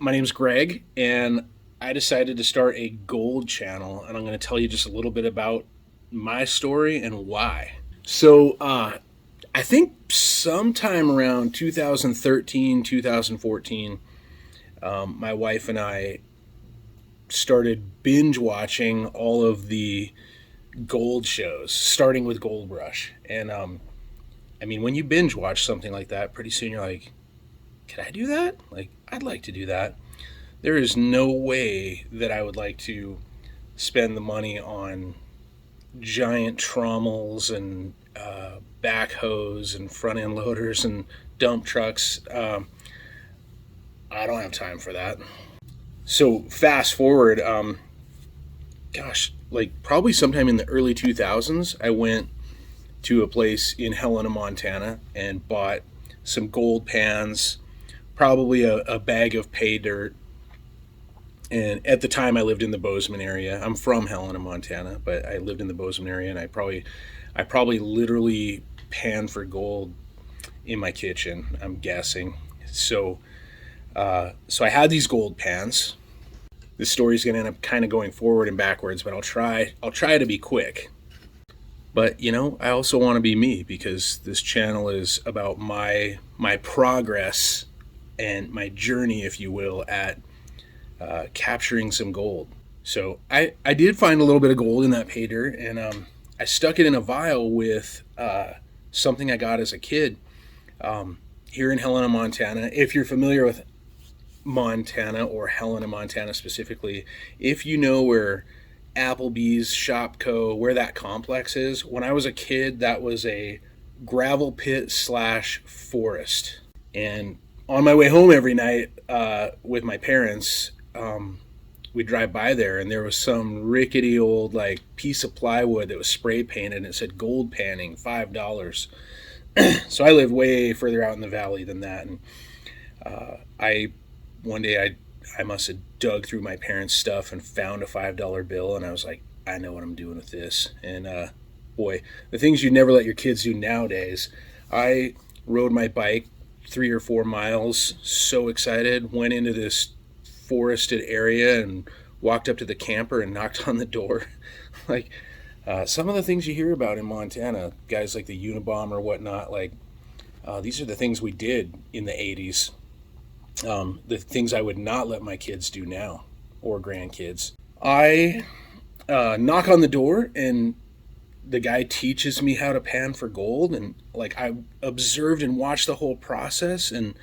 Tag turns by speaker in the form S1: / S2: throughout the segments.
S1: My name's Greg, and I decided to start a gold channel, and I'm going to tell you just a little bit about my story and why. I think sometime around 2013, 2014, my wife and I started binge watching all of the gold shows, starting with Gold Rush. I mean, when you binge watch something like that, pretty soon you're like, can I do that? Like, I'd like to do that. There is no way that I would like to spend the money on giant trommels and backhoes and front end loaders and dump trucks. I don't have time for that. So fast forward, like probably sometime in the early 2000s, I went to a place in Helena, Montana, and bought some gold pans, probably a bag of pay dirt. And at the time, I lived in the Bozeman area. I'm from Helena, Montana, but I lived in the Bozeman area, and I probably literally panned for gold in my kitchen. I'm guessing. So I had these gold pans. This story's going to end up kind of going forward and backwards, but I'll try to be quick. But I also want to be me because this channel is about my progress and my journey, if you will, at capturing some gold. So I did find a little bit of gold in that pay dirt, and I stuck it in a vial with something I got as a kid here in Helena, Montana. If you're familiar with Montana or Helena, Montana specifically, if you know where Applebee's, Shopco, where that complex is, when I was a kid, that was a gravel pit slash forest. And on my way home every night with my parents, we'd drive by there, and there was some rickety old like piece of plywood that was spray painted, and it said gold panning, $5. So I lived way further out in the valley than that, and I one day I must have dug through my parents' stuff and found a $5 bill, and I was like, I know what I'm doing with this. And boy, the things you never let your kids do nowadays. I rode my bike 3 or 4 miles, so excited, went into this forested area and walked up to the camper and knocked on the door. like some of the things you hear about in Montana, guys like the Unabomber or whatnot, like these are the things we did in the 80s. The things I would not let my kids do now or grandkids. I knock on the door, and the guy teaches me how to pan for gold, and like I observed and watched the whole process, and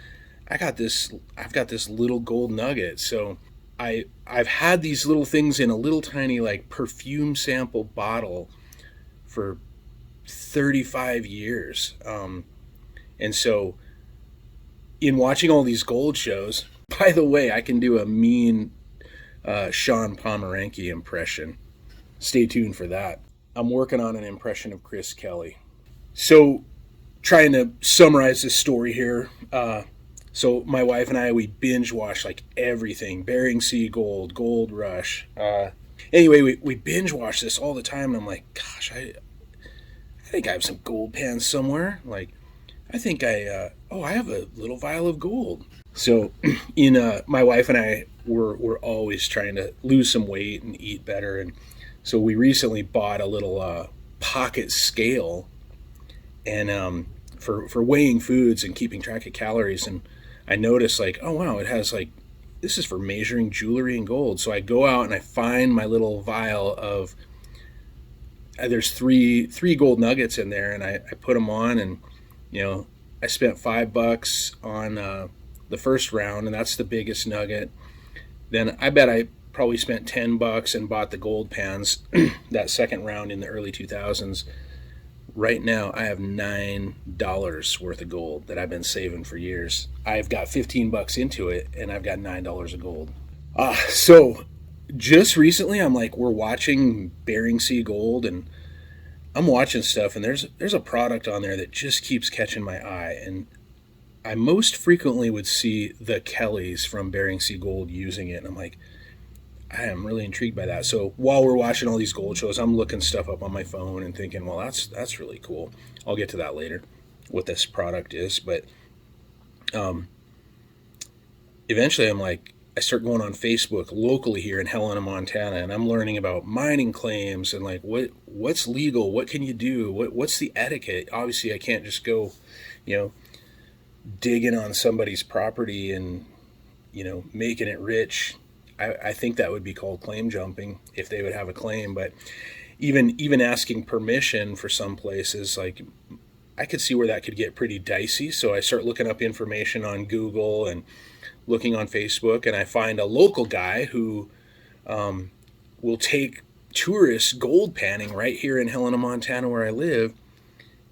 S1: I've got this little gold nugget. So I've had these little things in a little tiny like perfume sample bottle for 35 years. And so in watching all these gold shows, by the way, I can do a mean Sean Pomeranke impression. Stay tuned for that. I'm working on an impression of Chris Kelly. So, trying to summarize this story here. So my wife and I, we binge watched like everything: Bering Sea Gold, Gold Rush. Anyway, we binge watch this all the time, and I'm like, gosh, I think I have some gold pans somewhere. Like, I think I have a little vial of gold. So, my wife and I were always trying to lose some weight and eat better, and so we recently bought a little pocket scale, and for weighing foods and keeping track of calories. And I noticed like, oh wow, it has like, this is for measuring jewelry and gold. So I go out and I find my little vial of there's three gold nuggets in there, and I put them on, and I spent $5 on the first round, and that's the biggest nugget. Then I bet I probably spent $10 and bought the gold pans that second round in the early 2000s. Right now, I have $9 worth of gold that I've been saving for years. I've got $15 into it, and I've got $9 of gold. So just recently, I'm like, we're watching Bering Sea Gold, and I'm watching stuff, and there's a product on there that just keeps catching my eye, and I most frequently would see the Kellys from Bering Sea Gold using it, and I'm like, I am really intrigued by that. So while we're watching all these gold shows, I'm looking stuff up on my phone and thinking, well, that's really cool. I'll get to that later, what this product is. But eventually, I'm like, I start going on Facebook locally here in Helena, Montana, and I'm learning about mining claims and like what's legal, what can you do, what's the etiquette. Obviously, I can't just go, you know, digging on somebody's property and making it rich. I think that would be called claim jumping if they would have a claim. But even asking permission for some places, like I could see where that could get pretty dicey. So I start looking up information on Google and looking on Facebook, and I find a local guy who will take tourists gold panning right here in Helena, Montana, where I live.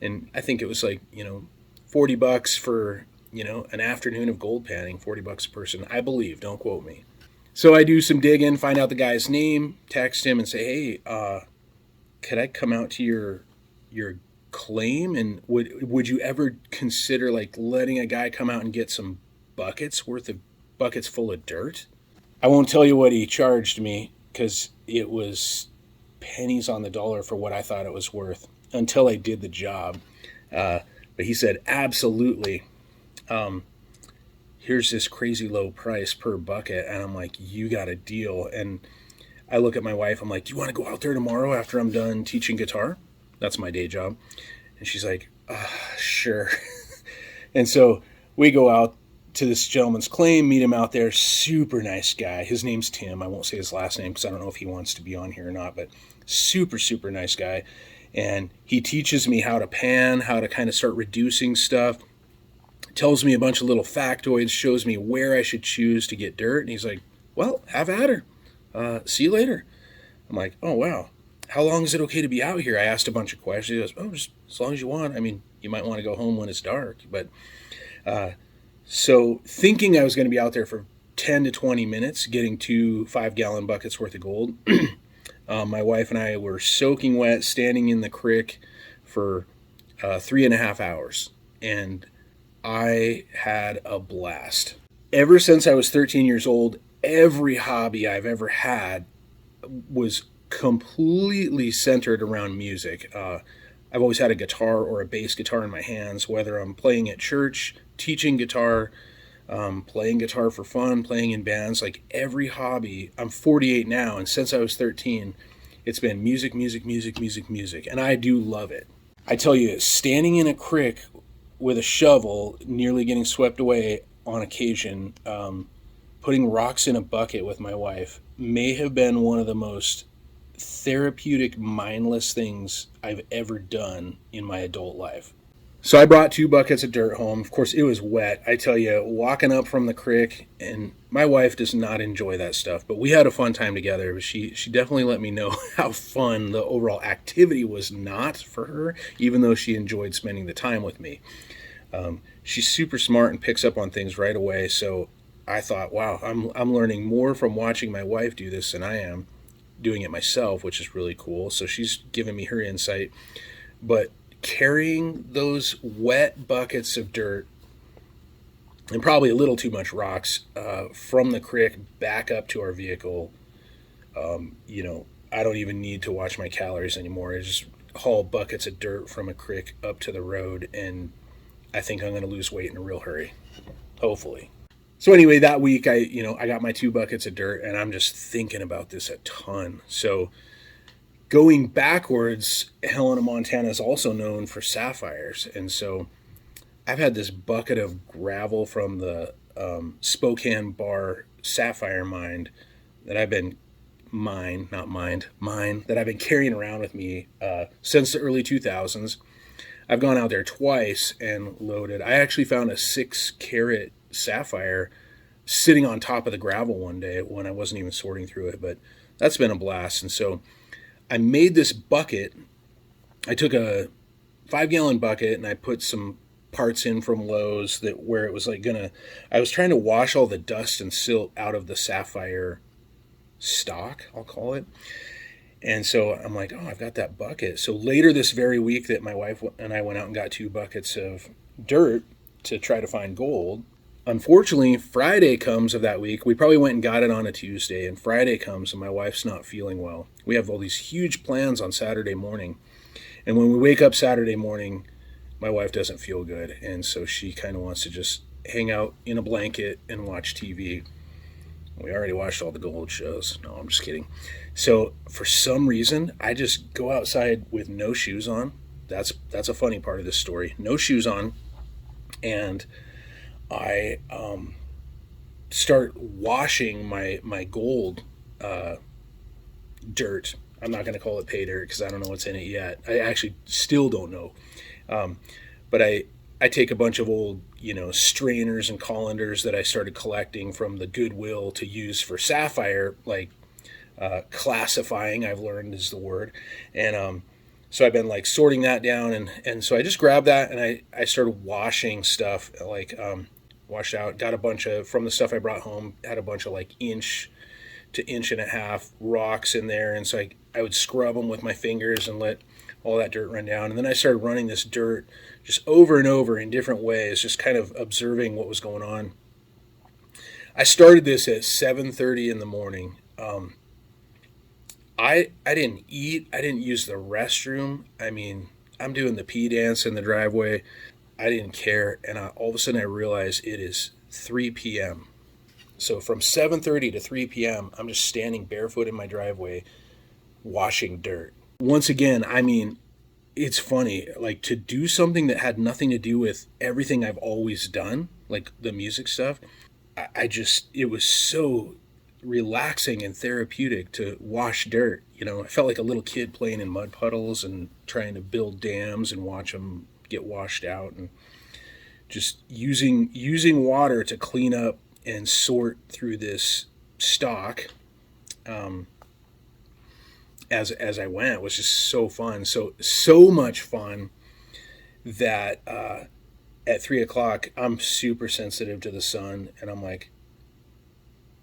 S1: And I think it was like, $40 for, an afternoon of gold panning, $40 a person, I believe. Don't quote me. So I do some digging, find out the guy's name, text him and say, hey, could I come out to your claim? And would you ever consider like letting a guy come out and get some buckets full of dirt? I won't tell you what he charged me because it was pennies on the dollar for what I thought it was worth until I did the job. But he said, absolutely. Here's this crazy low price per bucket. And I'm like, you got a deal. And I look at my wife. I'm like, do you want to go out there tomorrow after I'm done teaching guitar? That's my day job. And she's like, sure. And so we go out to this gentleman's claim, meet him out there. Super nice guy. His name's Tim. I won't say his last name because I don't know if he wants to be on here or not, but super, super nice guy. And he teaches me how to pan, how to kind of start reducing stuff. Tells me a bunch of little factoids, shows me where I should choose to get dirt. And he's like, well, have at her. See you later. I'm like, oh, wow. How long is it okay to be out here? I asked a bunch of questions. He goes, oh, just as long as you want. I mean, you might want to go home when it's dark. But so thinking I was going to be out there for 10 to 20 minutes, getting 2 5-gallon buckets worth of gold, my wife and I were soaking wet, standing in the creek for 3.5 hours. And I had a blast. Ever since I was 13 years old, every hobby I've ever had was completely centered around music. I've always had a guitar or a bass guitar in my hands, whether I'm playing at church, teaching guitar, playing guitar for fun, playing in bands. Like every hobby, I'm 48 now, and since I was 13, it's been music, music, music, music, music, and I do love it. I tell you, standing in a creek with a shovel, nearly getting swept away on occasion, putting rocks in a bucket with my wife may have been one of the most therapeutic, mindless things I've ever done in my adult life. So I brought 2 buckets of dirt home. Of course, it was wet. I tell you, walking up from the creek, and my wife does not enjoy that stuff, but we had a fun time together. She definitely let me know how fun the overall activity was not for her, even though she enjoyed spending the time with me. She's super smart and picks up on things right away. So I thought, wow, I'm learning more from watching my wife do this than I am doing it myself, which is really cool. So she's giving me her insight. But carrying those wet buckets of dirt and probably a little too much rocks from the creek back up to our vehicle, I don't even need to watch my calories anymore. I just haul buckets of dirt from a creek up to the road, and I think I'm going to lose weight in a real hurry, hopefully. So anyway, that week I got my 2 buckets of dirt, and I'm just thinking about this a ton. So going backwards, Helena, Montana is also known for sapphires. And so I've had this bucket of gravel from the Spokane Bar sapphire mine that I've been that I've been carrying around with me since the early 2000s. I've gone out there twice and loaded. I actually found a 6-carat sapphire sitting on top of the gravel one day when I wasn't even sorting through it, but that's been a blast. And so I made this bucket. I took a 5-gallon bucket and I put some parts in from Lowe's where it was like I was trying to wash all the dust and silt out of the sapphire stock, I'll call it. And so I'm like, oh, I've got that bucket. So later this very week that my wife and I went out and got 2 buckets of dirt to try to find gold. Unfortunately, Friday comes of that week. We probably went and got it on a Tuesday, and Friday comes and my wife's not feeling well. We have all these huge plans on Saturday morning. And when we wake up Saturday morning, my wife doesn't feel good. And so she kind of wants to just hang out in a blanket and watch TV. We already watched all the gold shows. No, I'm just kidding. So for some reason, I just go outside with no shoes on. That's a funny part of this story. No shoes on, and I start washing my gold dirt. I'm not going to call it pay dirt because I don't know what's in it yet. I actually still don't know. But I take a bunch of old, strainers and colanders that I started collecting from the Goodwill to use for sapphire, like classifying, I've learned is the word. And so I've been like sorting that down. And so I just grabbed that and I started washing stuff, like washed out, got a bunch of, from the stuff I brought home, had a bunch of like inch to inch and a half rocks in there. And so I would scrub them with my fingers and let all that dirt run down. And then I started running this dirt just over and over in different ways, just kind of observing what was going on. I started this at 7:30 in the morning. I didn't eat. I didn't use the restroom. I mean, I'm doing the pee dance in the driveway. I didn't care. And all of a sudden I realized it is 3 p.m. So from 7:30 to 3 p.m., I'm just standing barefoot in my driveway washing dirt. Once again, I mean, it's funny, like to do something that had nothing to do with everything I've always done, like the music stuff. It was so relaxing and therapeutic to wash dirt. I felt like a little kid playing in mud puddles and trying to build dams and watch them get washed out, and just using water to clean up and sort through this stock as I went was just so fun. So much fun that at 3 o'clock I'm super sensitive to the sun, and I'm like,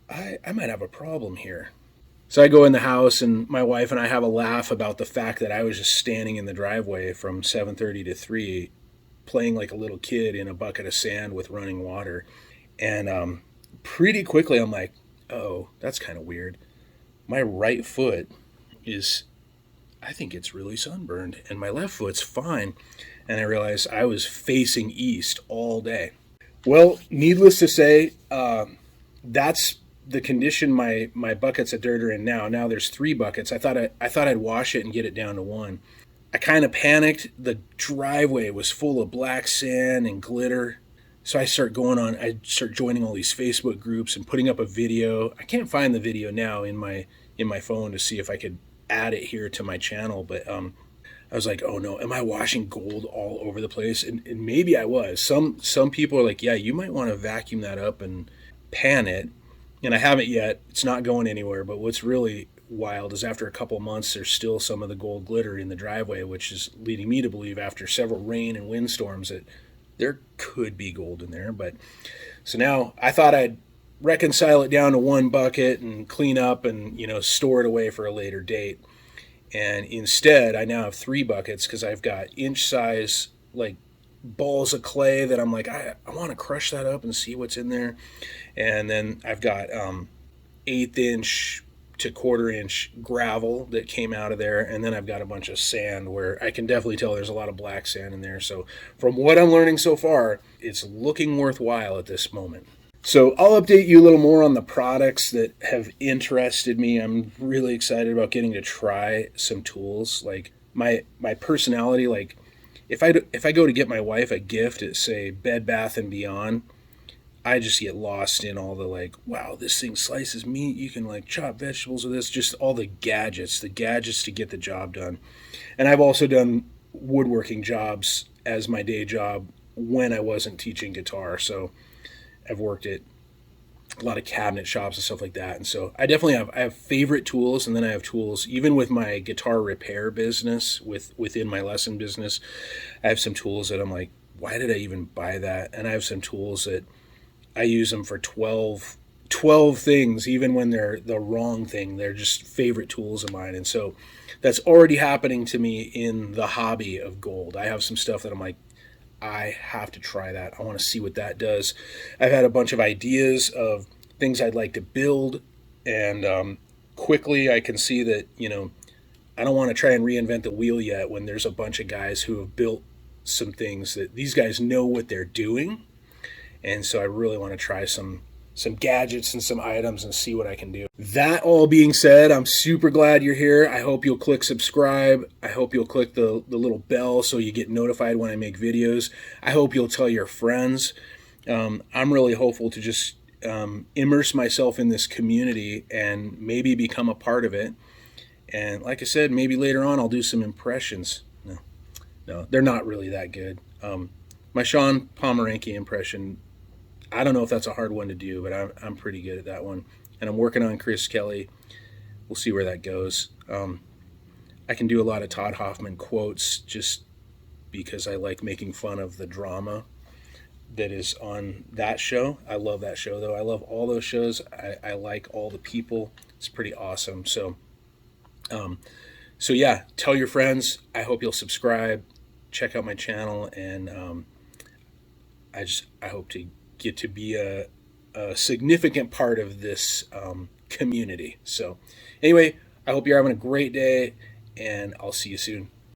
S1: I might have a problem here. So I go in the house, and my wife and I have a laugh about the fact that I was just standing in the driveway from 7:30 to 3, playing like a little kid in a bucket of sand with running water. And pretty quickly I'm like, oh, that's kind of weird. My right foot I think it's really sunburned, and my left foot's fine. And I realized I was facing east all day. Well, needless to say, that's the condition my buckets of dirt are in now. Now there's 3 buckets. I thought I'd wash it and get it down to 1. I kind of panicked. The driveway was full of black sand and glitter. So I start joining all these Facebook groups and putting up a video. I can't find the video now in my phone to see if I could add it here to my channel, but I was like, oh no, am I washing gold all over the place? And maybe I was. Some people are like, yeah, you might want to vacuum that up and pan it. And I haven't yet. It's not going anywhere. But what's really wild is after a couple months, there's still some of the gold glitter in the driveway, which is leading me to believe after several rain and windstorms that there could be gold in there. But so now I thought I'd reconcile it down to 1 bucket and clean up and, store it away for a later date. And instead, I now have 3 buckets because I've got inch size, like balls of clay that I'm like, I want to crush that up and see what's in there. And then I've got 1/8 inch to 1/4 inch gravel that came out of there. And then I've got a bunch of sand where I can definitely tell there's a lot of black sand in there. So from what I'm learning so far, it's looking worthwhile at this moment. So I'll update you a little more on the products that have interested me. I'm really excited about getting to try some tools. Like my personality, like if I go to get my wife a gift at, say, Bed Bath & Beyond, I just get lost in all the like, wow, this thing slices meat. You can like chop vegetables with this, just all the gadgets to get the job done. And I've also done woodworking jobs as my day job when I wasn't teaching guitar. So I've worked at a lot of cabinet shops and stuff like that. And so I definitely have favorite tools, and then I have tools, even with my guitar repair business, within my lesson business, I have some tools that I'm like, why did I even buy that? And I have some tools that I use them for 12 things, even when they're the wrong thing. They're just favorite tools of mine. And so that's already happening to me in the hobby of gold. I have some stuff that I'm like, I have to try that. I want to see what that does. I've had a bunch of ideas of things I'd like to build, and quickly I can see that, I don't want to try and reinvent the wheel yet when there's a bunch of guys who have built some things that these guys know what they're doing. And so I really want to try some some gadgets and some items and see what I can do. That all being said, I'm super glad you're here. I hope you'll click subscribe. I hope you'll click the little bell so you get notified when I make videos. I hope you'll tell your friends. I'm really hopeful to just immerse myself in this community and maybe become a part of it. And like I said, maybe later on I'll do some impressions. No, they're not really that good. My Sean Pomeranke impression, I don't know if that's a hard one to do, but I'm pretty good at that one. And I'm working on Chris Kelly. We'll see where that goes. I can do a lot of Todd Hoffman quotes just because I like making fun of the drama that is on that show. I love that show, though. I love all those shows. I like all the people. It's pretty awesome. So yeah, tell your friends. I hope you'll subscribe, check out my channel, and I hope to get to be a significant part of this community. So anyway, I hope you're having a great day, and I'll see you soon.